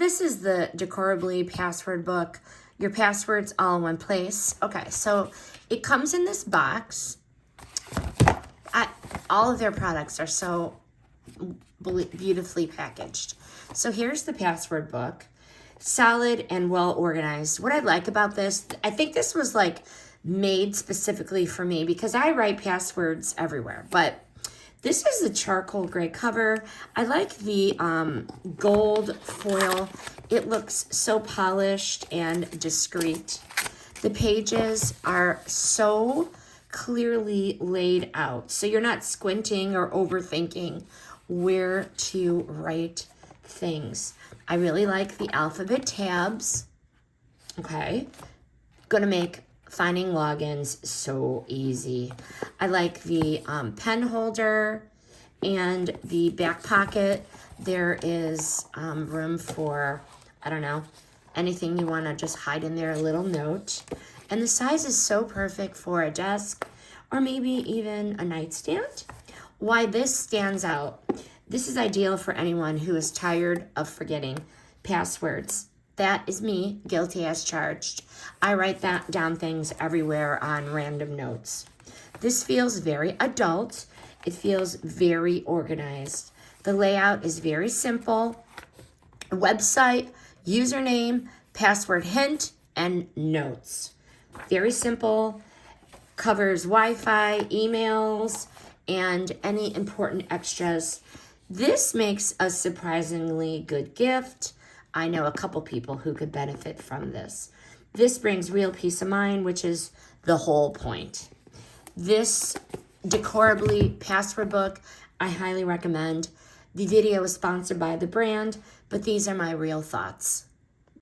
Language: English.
this is the Decorably password book. Your passwords all in one place. Okay, so it comes in this box. All of their products are so beautifully packaged. So here's the password book. Solid and well organized. What I like about this, I think this was like made specifically for me because I write passwords everywhere, but this is the charcoal gray cover. I like the gold foil. It looks so polished and discreet. The pages are so clearly laid out, so you're not squinting or overthinking where to write things. I really like the alphabet tabs. Okay, gonna make finding logins so easy. I like the pen holder and the back pocket. There is room for, I don't know, anything you want to just hide in there, a little note. And the size is so perfect for a desk or maybe even a nightstand. Why this stands out, this is ideal for anyone who is tired of forgetting passwords. That is me, guilty as charged. I write that down things everywhere on random notes. This feels very adult. It feels very organized. The layout is very simple. Website, username, password hint, and notes. Very simple. Covers Wi-Fi, emails, and any important extras. This makes a surprisingly good gift. I know a couple people who could benefit from this. This brings real peace of mind, which is the whole point. This Decorably password book, I highly recommend. The video is sponsored by the brand, but these are my real thoughts.